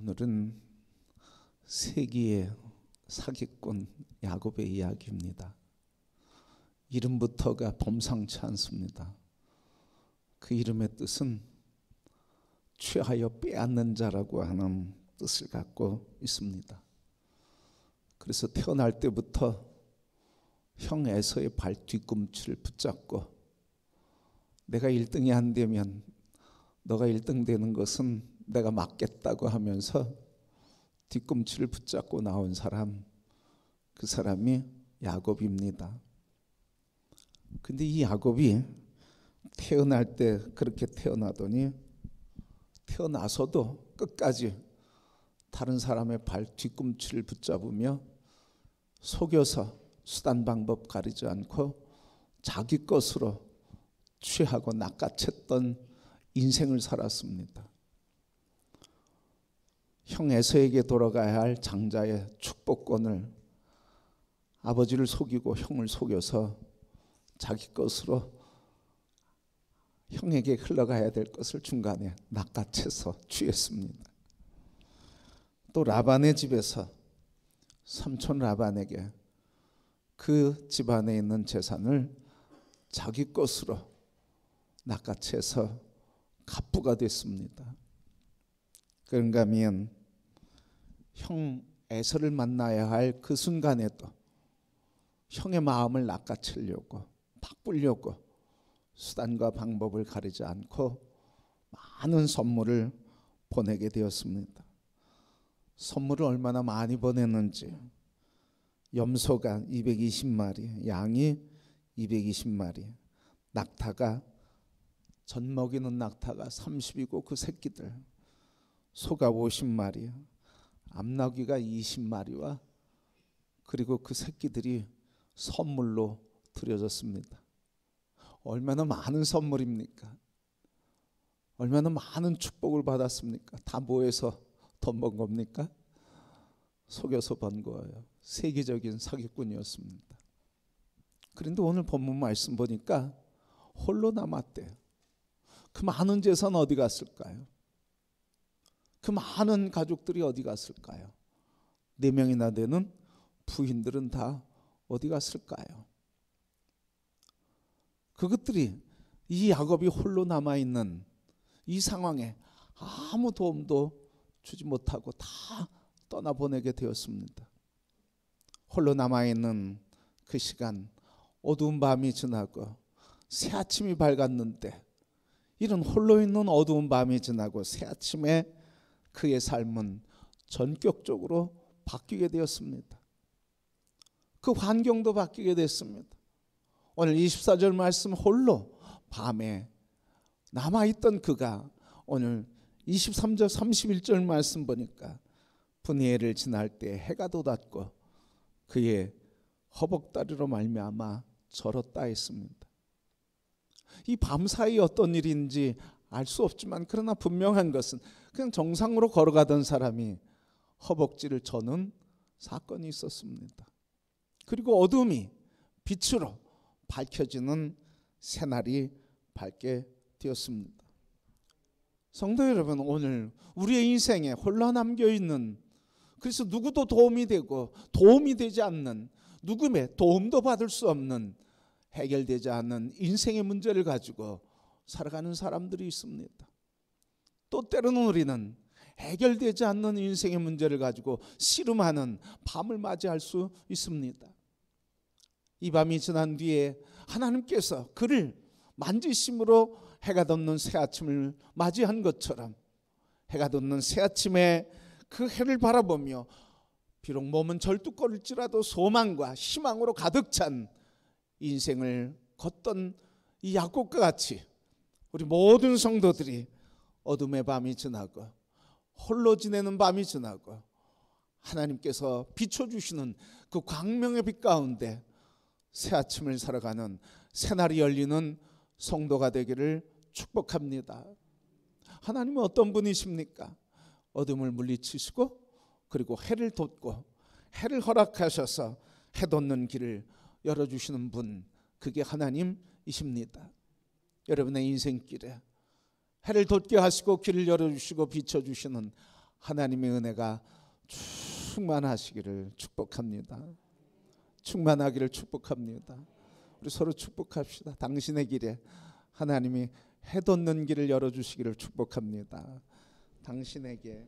오늘은 세기의 사기꾼 야곱의 이야기입니다. 이름부터가 범상치 않습니다. 그 이름의 뜻은 취하여 빼앗는 자라고 하는 뜻을 갖고 있습니다. 그래서 태어날 때부터 형 에서의 발 뒤꿈치를 붙잡고 내가 1등이 안 되면 너가 1등 되는 것은 내가 막겠다고 하면서 뒤꿈치를 붙잡고 나온 사람, 그 사람이 야곱입니다. 근데 이 야곱이 태어날 때 그렇게 태어나더니 태어나서도 끝까지 다른 사람의 발 뒤꿈치를 붙잡으며 속여서 수단 방법 가리지 않고 자기 것으로 취하고 낚아챘던 인생을 살았습니다. 형 에서에게 돌아가야 할 장자의 축복권을 아버지를 속이고 형을 속여서 자기 것으로 형에게 흘러가야 될 것을 중간에 낚아채서 취했습니다. 또 라반의 집에서 삼촌 라반에게 그 집안에 있는 재산을 자기 것으로 낚아채서 갑부가 됐습니다. 그런가 하면 형 에서를 만나야 할 그 순간에도 형의 마음을 낚아채려고 바꾸려고 수단과 방법을 가리지 않고 많은 선물을 보내게 되었습니다. 선물을 얼마나 많이 보냈는지 염소가 220마리, 양이 220마리, 낙타가 젖 먹이는 낙타가 30이고 그 새끼들, 소가 50마리, 암나귀가 20마리와 그리고 그 새끼들이 선물로 드려졌습니다. 얼마나 많은 선물입니까? 얼마나 많은 축복을 받았습니까? 다 모여서 돈 번 겁니까? 속여서 번 거예요. 세계적인 사기꾼이었습니다. 그런데 오늘 본문 말씀 보니까 홀로 남았대요. 그 많은 재산 어디 갔을까요? 그 많은 가족들이 어디 갔을까요? 4명이나 되는 부인들은 다 어디 갔을까요? 그것들이 이 야곱이 홀로 남아있는 이 상황에 아무 도움도 주지 못하고 다 떠나보내게 되었습니다. 홀로 남아있는 그 시간, 어두운 밤이 지나고 새 아침이 밝았는데 이런 홀로 있는 어두운 밤이 지나고 새 아침에 그의 삶은 전격적으로 바뀌게 되었습니다. 그 환경도 바뀌게 됐습니다. 오늘 24절 말씀 홀로 밤에 남아있던 그가 오늘 23절 31절 말씀 보니까 분이엘을 지날 때 해가 돋았고 그의 허벅다리로 말미암아 절었다 했습니다. 이 밤사이 어떤 일인지 알 수 없지만 그러나 분명한 것은 그냥 정상으로 걸어가던 사람이 허벅지를 저는 사건이 있었습니다. 그리고 어둠이 빛으로 밝혀지는 새날이 밝게 되었습니다. 성도 여러분, 오늘 우리의 인생에 홀로 남겨있는, 그래서 누구도 도움이 되고 도움이 되지 않는, 누구의 도움도 받을 수 없는, 해결되지 않는 인생의 문제를 가지고 살아가는 사람들이 있습니다. 또 때로는 우리는 해결되지 않는 인생의 문제를 가지고 씨름하는 밤을 맞이할 수 있습니다. 이 밤이 지난 뒤에 하나님께서 그를 만지심으로 해가 돋는 새 아침을 맞이한 것처럼 해가 돋는 새 아침에 그 해를 바라보며 비록 몸은 절뚝거릴지라도 소망과 희망으로 가득 찬 인생을 걷던 이 야곱과 같이 우리 모든 성도들이 어둠의 밤이 지나고 홀로 지내는 밤이 지나고 하나님께서 비춰주시는 그 광명의 빛 가운데 새 아침을 살아가는 새날이 열리는 성도가 되기를 축복합니다. 하나님은 어떤 분이십니까? 어둠을 물리치시고 그리고 해를 돋고 해를 허락하셔서 해 돋는 길을 열어주시는 분, 그게 하나님이십니다. 여러분의 인생길에 해를 돋게 하시고 길을 열어주시고 비춰주시는 하나님의 은혜가 충만하시기를 축복합니다. 충만하기를 축복합니다. 우리 서로 축복합시다. 당신의 길에 하나님이 해돋는 길을 열어주시기를 축복합니다. 당신에게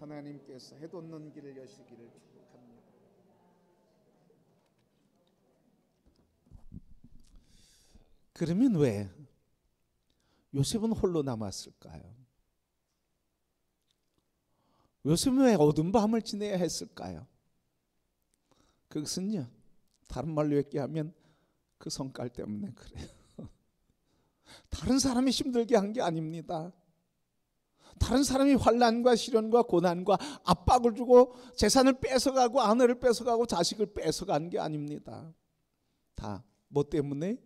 하나님께서 해돋는 길을 여시기를 축복합니다. 그러면 왜 요셉은 홀로 남았을까요? 요셉은 왜 어두운 밤을 지내야 했을까요? 그것은요, 다른 말로 얘기하면 그 성깔 때문에 그래요. 다른 사람이 힘들게 한 게 아닙니다. 다른 사람이 환난과 시련과 고난과 압박을 주고 재산을 뺏어가고 아내를 뺏어가고 자식을 뺏어간 게 아닙니다. 다 뭐 때문에?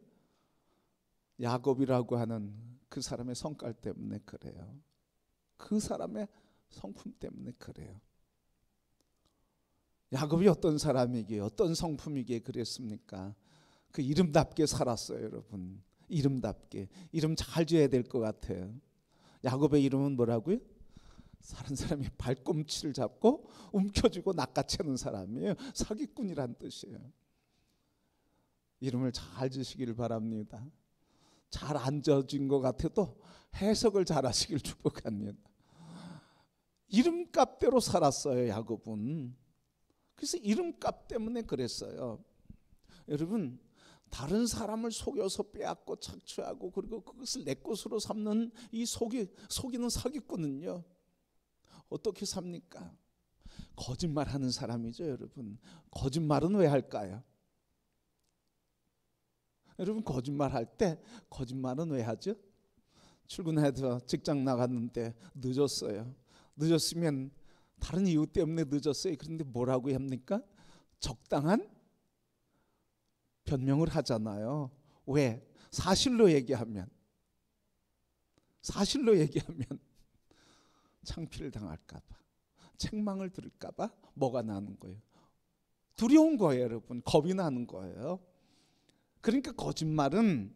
야곱이라고 하는 그 사람의 성깔 때문에 그래요. 그 사람의 성품 때문에 그래요. 야곱이 어떤 사람이기에 어떤 성품이기에 그랬습니까? 그 이름답게 살았어요, 여러분. 이름답게. 이름 잘 지어야 될 것 같아요. 야곱의 이름은 뭐라고요? 다른 사람의 발꿈치를 잡고 움켜쥐고 낚아채는 사람이에요. 사기꾼이란 뜻이에요. 이름을 잘 지으시기를 바랍니다. 잘 안 지어진 것 같아도 해석을 잘 하시길 축복합니다. 이름값대로 살았어요, 야곱은. 그래서 이름값 때문에 그랬어요. 여러분, 다른 사람을 속여서 빼앗고 착취하고 그리고 그것을 내 것으로 삼는 이 속이는 사기꾼은요, 어떻게 삽니까? 거짓말하는 사람이죠, 여러분. 거짓말은 왜 할까요? 여러분, 거짓말할 때 거짓말은 왜 하죠? 출근해서 직장 나갔는데 늦었어요. 늦었으면 다른 이유 때문에 늦었어요. 그런데 뭐라고 합니까? 적당한 변명을 하잖아요. 왜? 사실로 얘기하면 창피를 당할까 봐, 책망을 들을까 봐 뭐가 나는 거예요? 두려운 거예요, 여러분. 겁이 나는 거예요. 그러니까 거짓말은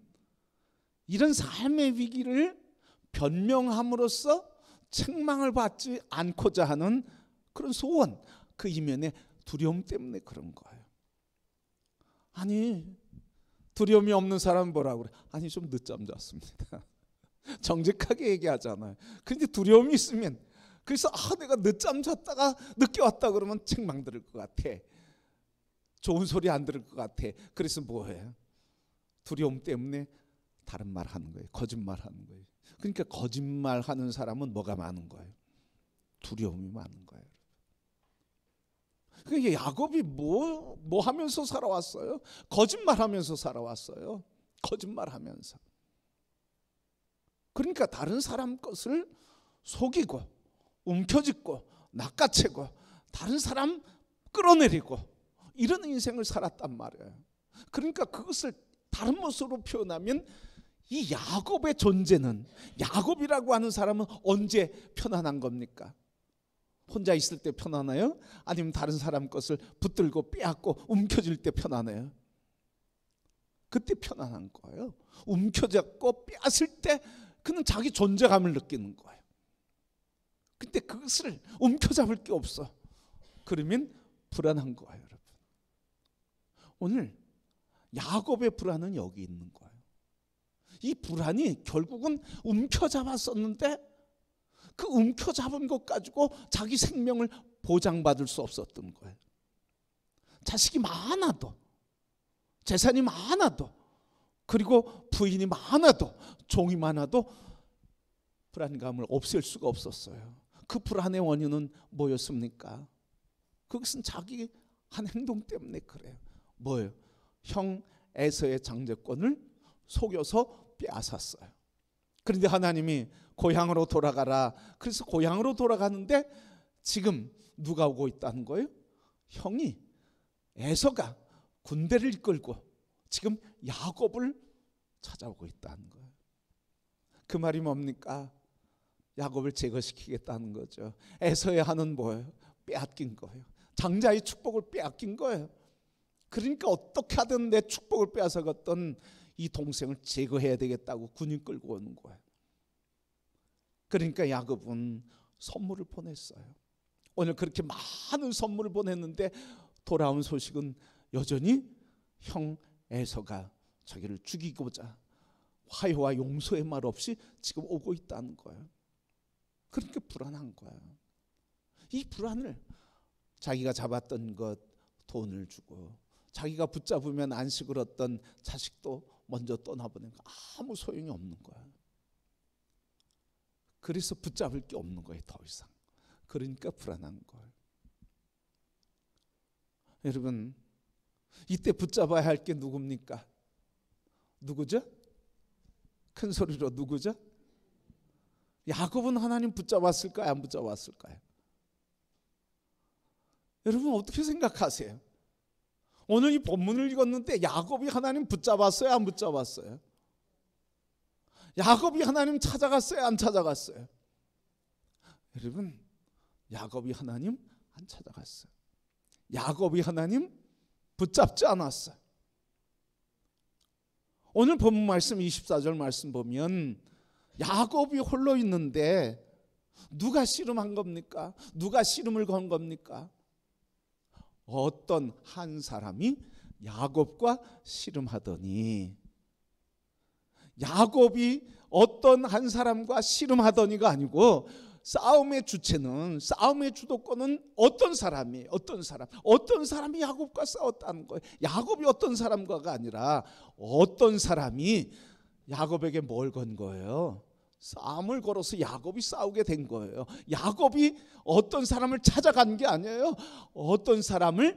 이런 삶의 위기를 변명함으로써 책망을 받지 않고자 하는 그런 소원, 그 이면에 두려움 때문에 그런 거예요. 아니, 두려움이 없는 사람은 뭐라고 그래? 아니, 좀 늦잠 잤습니다. 정직하게 얘기하잖아요. 그런데 두려움이 있으면, 그래서 내가 늦잠 잤다가 늦게 왔다 그러면 책망 들을 것 같아. 좋은 소리 안 들을 것 같아. 그래서 뭐해요? 두려움 때문에 다른 말 하는 거예요. 거짓말 하는 거예요. 그러니까 거짓말 하는 사람은 뭐가 많은 거예요? 두려움이 많은 거예요. 그러니까 야곱이 뭐 하면서 살아왔어요? 거짓말하면서 살아왔어요. 거짓말하면서. 그러니까 다른 사람 것을 속이고 움켜쥐고 낚아채고 다른 사람 끌어내리고 이런 인생을 살았단 말이에요. 그러니까 그것을 다른 모습으로 표현하면 이 야곱의 존재는, 야곱이라고 하는 사람은 언제 편안한 겁니까? 혼자 있을 때 편안해요? 아니면 다른 사람 것을 붙들고 빼앗고 움켜쥘 때 편안해요? 그때 편안한 거예요. 움켜잡고 빼앗을 때 그는 자기 존재감을 느끼는 거예요. 근데 그것을 움켜잡을 게 없어. 그러면 불안한 거예요, 여러분. 오늘 야곱의 불안은 여기 있는 거예요. 이 불안이 결국은 움켜잡았었는데 그 움켜잡은 것 가지고 자기 생명을 보장받을 수 없었던 거예요. 자식이 많아도, 재산이 많아도, 그리고 부인이 많아도, 종이 많아도 불안감을 없앨 수가 없었어요. 그 불안의 원인은 뭐였습니까? 그것은 자기 한 행동 때문에 그래요. 뭐예요? 형 에서의 장제권을 속여서 빼앗았어요. 그런데 하나님이 고향으로 돌아가라. 그래서 고향으로 돌아가는데 지금 누가 오고 있다는 거예요? 형이 에서가 군대를 이끌고 지금 야곱을 찾아오고 있다는 거예요. 그 말이 뭡니까? 야곱을 제거시키겠다는 거죠. 에서의 한은 뭐예요? 빼앗긴 거예요. 장자의 축복을 빼앗긴 거예요. 그러니까 어떻게 하든 내 축복을 빼앗아갔던 이 동생을 제거해야 되겠다고 군인 끌고 오는 거예요. 그러니까 야곱은 선물을 보냈어요. 오늘 그렇게 많은 선물을 보냈는데 돌아온 소식은 여전히 형 에서가 자기를 죽이고자 화해와 용서의 말 없이 지금 오고 있다는 거예요. 그러니까 불안한 거예요. 이 불안을 자기가 잡았던 것, 돈을 주고 자기가 붙잡으면 안식을 얻던 자식도 먼저 떠나보내니까 아무 소용이 없는 거예요. 그래서 붙잡을 게 없는 거예요, 더 이상. 그러니까 불안한 거예요. 여러분, 이때 붙잡아야 할 게 누굽니까? 누구죠? 큰 소리로 누구죠? 야곱은 하나님 붙잡았을까요? 안 붙잡았을까요? 여러분 어떻게 생각하세요? 오늘 이 본문을 읽었는데 야곱이 하나님 붙잡았어요? 안 붙잡았어요? 야곱이 하나님 찾아갔어요? 안 찾아갔어요? 여러분, 야곱이 하나님 안 찾아갔어요. 야곱이 하나님 붙잡지 않았어요. 오늘 본문 말씀 24절 말씀 보면 야곱이 홀로 있는데 누가 씨름한 겁니까? 누가 씨름을 건 겁니까? 어떤 한 사람이 야곱과 씨름하더니, 야곱이 어떤 한 사람과 씨름하더니가 아니고 싸움의 주체는, 싸움의 주도권은 어떤 사람이 야곱과 싸웠다는 거예요. 야곱이 어떤 사람과가 아니라 어떤 사람이 야곱에게 뭘 건 거예요? 싸움을 걸어서 야곱이 싸우게 된 거예요. 야곱이 어떤 사람을 찾아간 게 아니에요. 어떤 사람이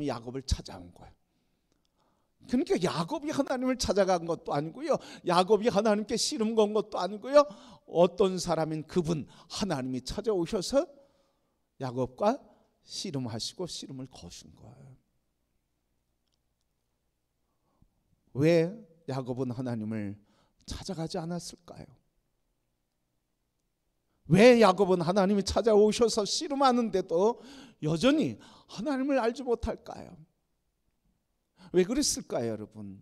야곱을 찾아온 거예요. 그러니까 야곱이 하나님을 찾아간 것도 아니고요, 야곱이 하나님께 씨름 건 것도 아니고요, 어떤 사람인 그분 하나님이 찾아오셔서 야곱과 씨름하시고 씨름을 거신 거예요. 왜 야곱은 하나님을 찾아가지 않았을까요? 왜 야곱은 하나님이 찾아오셔서 씨름하는데도 여전히 하나님을 알지 못할까요? 왜 그랬을까요, 여러분?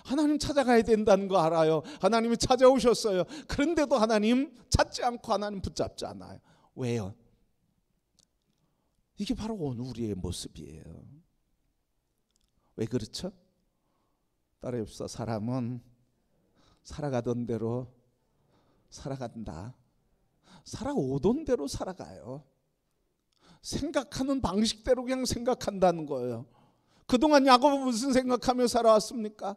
하나님 찾아가야 된다는 거 알아요. 하나님이 찾아오셨어요. 그런데도 하나님 찾지 않고 하나님 붙잡지 않아요. 왜요? 이게 바로 오늘 우리의 모습이에요. 왜 그렇죠? 따라해봅시다. 사람은 살아가던 대로 살아간다. 살아오던 대로 살아가요. 생각하는 방식대로 그냥 생각한다는 거예요. 그동안 야곱은 무슨 생각하며 살아왔습니까?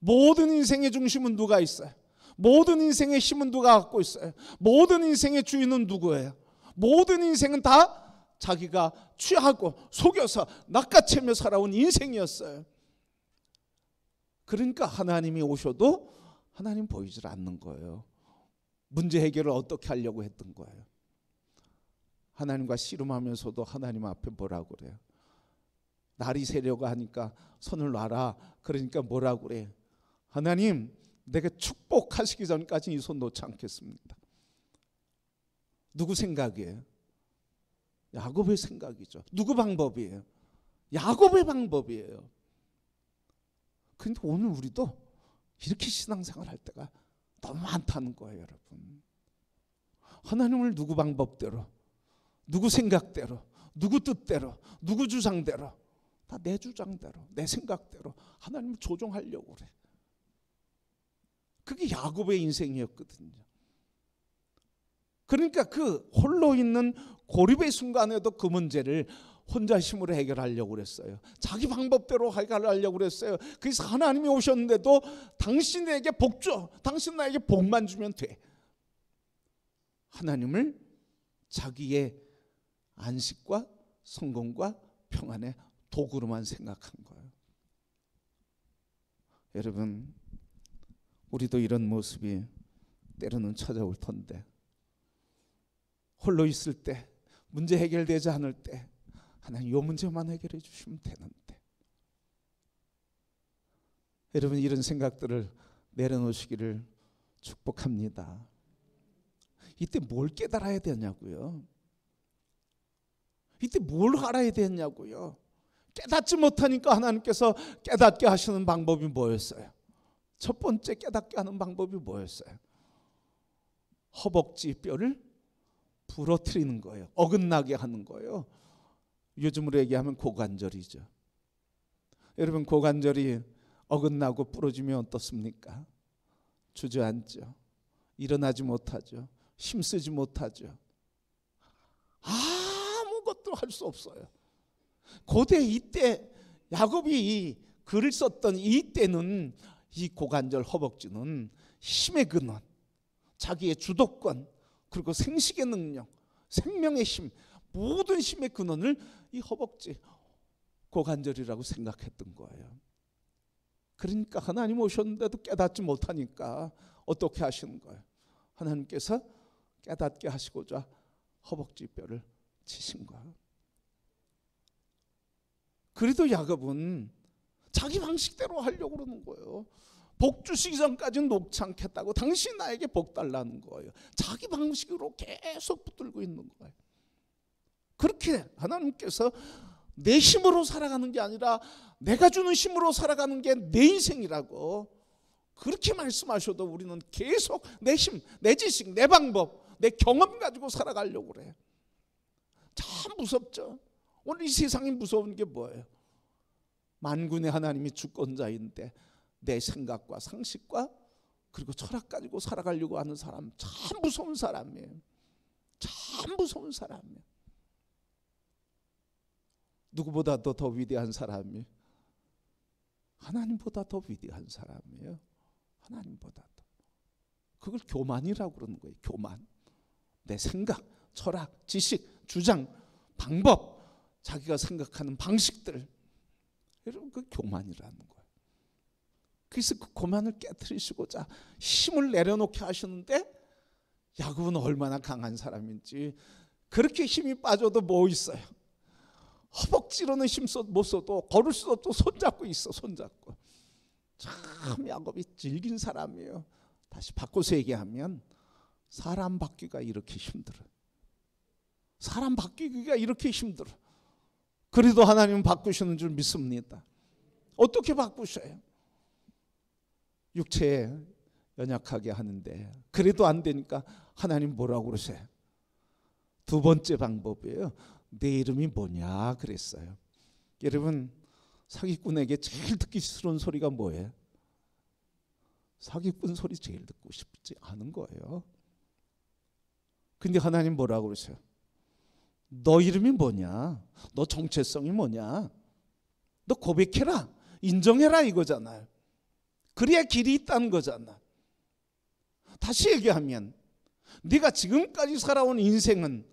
모든 인생의 중심은 누가 있어요? 모든 인생의 힘은 누가 갖고 있어요? 모든 인생의 주인은 누구예요? 모든 인생은 다 자기가 취하고 속여서 낚아채며 살아온 인생이었어요. 그러니까 하나님이 오셔도 하나님 보이질 않는 거예요. 문제 해결을 어떻게 하려고 했던 거예요? 하나님과 씨름하면서도 하나님 앞에 뭐라고 그래요? 날이 새려고 하니까 손을 놔라. 그러니까 뭐라고 그래? 하나님, 내가 축복하시기 전까지 이 손 놓지 않겠습니다. 누구 생각이에요? 야곱의 생각이죠. 누구 방법이에요? 야곱의 방법이에요. 그런데 오늘 우리도 이렇게 신앙생활 할 때가 너무 많다는 거예요, 여러분. 하나님을 누구 방법대로, 누구 생각대로, 누구 뜻대로, 누구 주장대로, 다 내 주장대로, 내 생각대로 하나님을 조종하려고 그래. 그게 야곱의 인생이었거든요. 그러니까 그 홀로 있는 고립의 순간에도 그 문제를 혼자 힘으로 해결하려고 그랬어요. 자기 방법대로 해결하려고 그랬어요. 그래서 하나님이 오셨는데도 당신에게 복 줘, 당신 나에게 복만 주면 돼. 하나님을 자기의 안식과 성공과 평안의 도구로만 생각한 거예요. 여러분, 우리도 이런 모습이 때로는 찾아올 텐데, 홀로 있을 때, 문제 해결되지 않을 때 하나님 이 문제만 해결해 주시면 되는데, 여러분 이런 생각들을 내려놓으시기를 축복합니다. 이때 뭘 깨달아야 되냐고요? 이때 뭘 알아야 되냐고요? 깨닫지 못하니까 하나님께서 깨닫게 하시는 방법이 뭐였어요? 첫 번째 깨닫게 하는 방법이 뭐였어요? 허벅지 뼈를 부러뜨리는 거예요. 어긋나게 하는 거예요. 요즘으로 얘기하면 고관절이죠. 여러분, 고관절이 어긋나고 부러지면 어떻습니까? 주저앉죠. 일어나지 못하죠. 힘쓰지 못하죠. 아무것도 할 수 없어요. 고대 이때 야곱이 글을 썼던 이때는 이 고관절 허벅지는 힘의 근원, 자기의 주도권, 그리고 생식의 능력, 생명의 힘, 모든 힘의 근원을 이 허벅지, 고관절이라고 생각했던 거예요. 그러니까 하나님 오셨는데도 깨닫지 못하니까 어떻게 하시는 거예요? 하나님께서 깨닫게 하시고자 허벅지 뼈를 치신 거예요. 그래도 야곱은 자기 방식대로 하려고 그러는 거예요. 복 주시기 전까지는 녹지 않겠다고, 당신 나에게 복 달라는 거예요. 자기 방식으로 계속 붙들고 있는 거예요. 그렇게 하나님께서 내 힘으로 살아가는 게 아니라 내가 주는 힘으로 살아가는 게 내 인생이라고 그렇게 말씀하셔도 우리는 계속 내 힘, 내 지식, 내 방법, 내 경험 가지고 살아가려고 그래요. 참 무섭죠. 오늘 이 세상이 무서운 게 뭐예요? 만군의 하나님이 주권자인데 내 생각과 상식과 그리고 철학 가지고 살아가려고 하는 사람, 참 무서운 사람이에요. 참 무서운 사람이에요. 누구보다도 더 위대한 사람이 하나님보다 더 위대한 사람이에요. 하나님보다도. 그걸 교만이라고 그러는 거예요. 교만. 내 생각, 철학, 지식, 주장, 방법, 자기가 생각하는 방식들, 여러분, 그 교만이라는 거예요. 그래서 그 교만을 깨트리시고자 힘을 내려놓게 하시는데, 야곱은 얼마나 강한 사람인지, 그렇게 힘이 빠져도 뭐 있어요? 허벅지로는 힘 못 써도 걸을 수도 또 손잡고 있어. 손잡고. 참 야곱이 질긴 사람이에요. 다시 바꿔서 얘기하면 사람 바뀌기가 이렇게 힘들어. 사람 바뀌기가 이렇게 힘들어. 그래도 하나님은 바꾸시는 줄 믿습니다. 어떻게 바꾸셔요? 육체에 연약하게 하는데 그래도 안 되니까 하나님 뭐라고 그러세요? 두 번째 방법이에요. 내 이름이 뭐냐 그랬어요. 여러분, 사기꾼에게 제일 듣기 싫은 소리가 뭐예요? 사기꾼 소리 제일 듣고 싶지 않은 거예요. 근데 하나님 뭐라고 그러세요? 너 이름이 뭐냐? 너 정체성이 뭐냐? 너 고백해라, 인정해라 이거잖아요. 그래야 길이 있다는 거잖아. 다시 얘기하면 네가 지금까지 살아온 인생은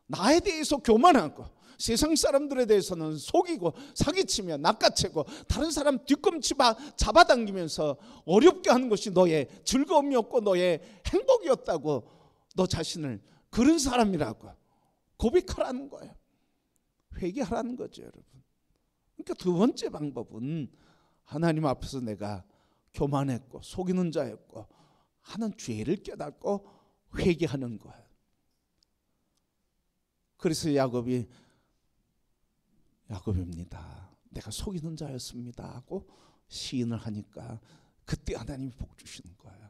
나에 대해서 교만하고 세상 사람들에 대해서는 속이고 사기치며 낚아채고 다른 사람 뒤꿈치 잡아당기면서 어렵게 하는 것이 너의 즐거움이었고 너의 행복이었다고 너 자신을 그런 사람이라고 고백하라는 거예요. 회개하라는 거죠, 여러분. 그러니까 두 번째 방법은 하나님 앞에서 내가 교만했고 속이는 자였고 하는 죄를 깨닫고 회개하는 거예요. 그래서 야곱입니다. 내가 속이는 자였습니다 하고 시인을 하니까 그때 하나님이 복 주시는 거예요.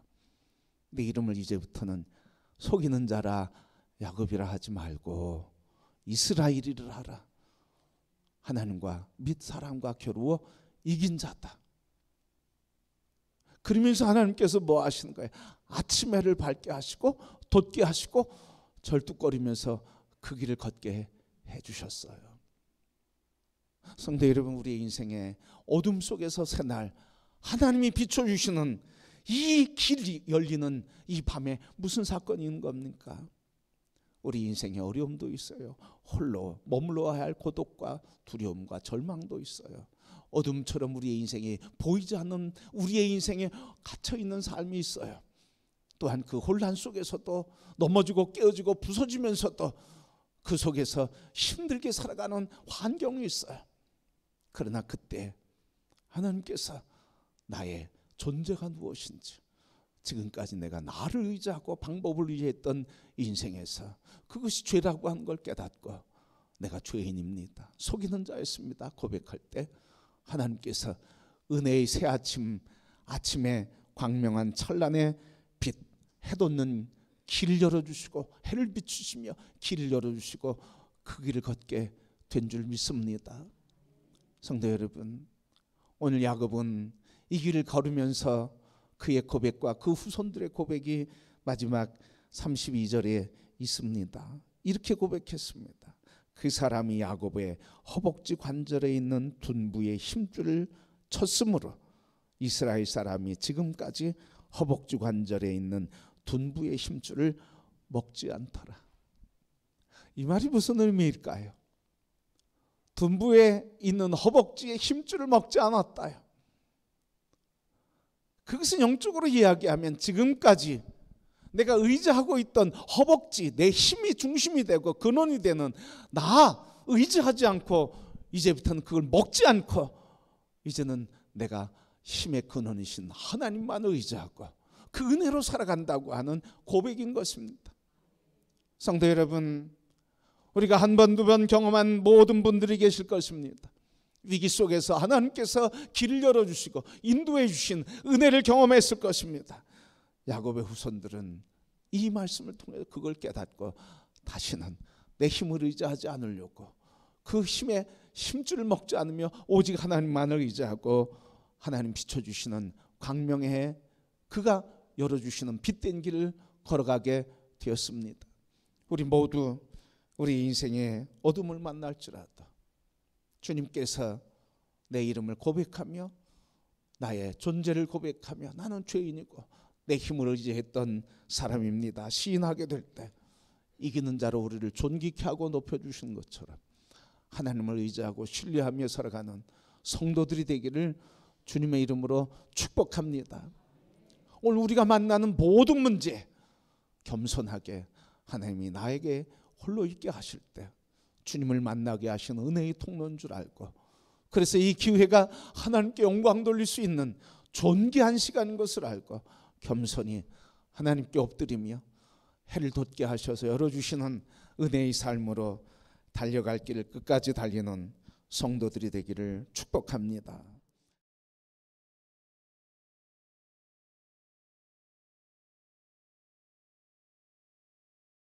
내 이름을 이제부터는 속이는 자라 야곱이라 하지 말고 이스라엘이라 하라. 하나님과 및 사람과 겨루어 이긴 자다. 그러면서 하나님께서 뭐 하시는 거예요? 아침 해를 밝게 하시고 돋게 하시고 절뚝거리면서 그 길을 걷게 해주셨어요. 성도 여러분, 우리의 인생의 어둠 속에서 새날 하나님이 비춰주시는 이 길이 열리는 이 밤에 무슨 사건이 있는 겁니까? 우리 인생에 어려움도 있어요. 홀로 머물러야 할 고독과 두려움과 절망도 있어요. 어둠처럼 우리의 인생에 보이지 않는 우리의 인생에 갇혀있는 삶이 있어요. 또한 그 혼란 속에서도 넘어지고 깨어지고 부서지면서도 그 속에서 힘들게 살아가는 환경이 있어요. 그러나 그때 하나님께서 나의 존재가 무엇인지, 지금까지 내가 나를 의지하고 방법을 의지했던 인생에서 그것이 죄라고 하는 걸 깨닫고 내가 죄인입니다, 속이는 자였습니다 고백할 때 하나님께서 은혜의 새 아침에 광명한 찬란의 빛, 해돋는 길을 열어주시고 해를 비추시며 길을 열어주시고 그 길을 걷게 된 줄 믿습니다. 성도 여러분, 오늘 야곱은 이 길을 걸으면서 그의 고백과 그 후손들의 고백이 마지막 32절에 있습니다. 이렇게 고백했습니다. 그 사람이 야곱의 허벅지 관절에 있는 둔부의 힘줄을 쳤으므로 이스라엘 사람이 지금까지 허벅지 관절에 있는 둔부의 힘줄을 먹지 않더라. 이 말이 무슨 의미일까요? 둔부에 있는 허벅지의 힘줄을 먹지 않았다요. 그것은 영적으로 이야기하면 지금까지 내가 의지하고 있던 허벅지, 내 힘이 중심이 되고 근원이 되는 나 의지하지 않고 이제부터는 그걸 먹지 않고 이제는 내가 힘의 근원이신 하나님만 의지하고 그 은혜로 살아간다고 하는 고백인 것입니다. 성도 여러분, 우리가 한 번, 두 번 경험한 모든 분들이 계실 것입니다. 위기 속에서 하나님께서 길을 열어주시고 인도해 주신 은혜를 경험했을 것입니다. 야곱의 후손들은 이 말씀을 통해 그걸 깨닫고 다시는 내 힘을 의지하지 않으려고 그 힘의 힘줄을 먹지 않으며 오직 하나님만을 의지하고 하나님 비춰주시는 광명의 해, 그가 열어주시는 빛된 길을 걸어가게 되었습니다. 우리 모두 우리 인생에 어둠을 만날지라도 주님께서 내 이름을 고백하며 나의 존재를 고백하며 나는 죄인이고 내 힘을 의지했던 사람입니다 시인하게 될 때 이기는 자로 우리를 존귀케 하고 높여주시는 것처럼 하나님을 의지하고 신뢰하며 살아가는 성도들이 되기를 주님의 이름으로 축복합니다. 오늘 우리가 만나는 모든 문제 겸손하게 하나님이 나에게 홀로 있게 하실 때 주님을 만나게 하신 은혜의 통로인 줄 알고, 그래서 이 기회가 하나님께 영광 돌릴 수 있는 존귀한 시간인 것을 알고 겸손히 하나님께 엎드리며 해를 돋게 하셔서 열어주시는 은혜의 삶으로 달려갈 길을 끝까지 달리는 성도들이 되기를 축복합니다.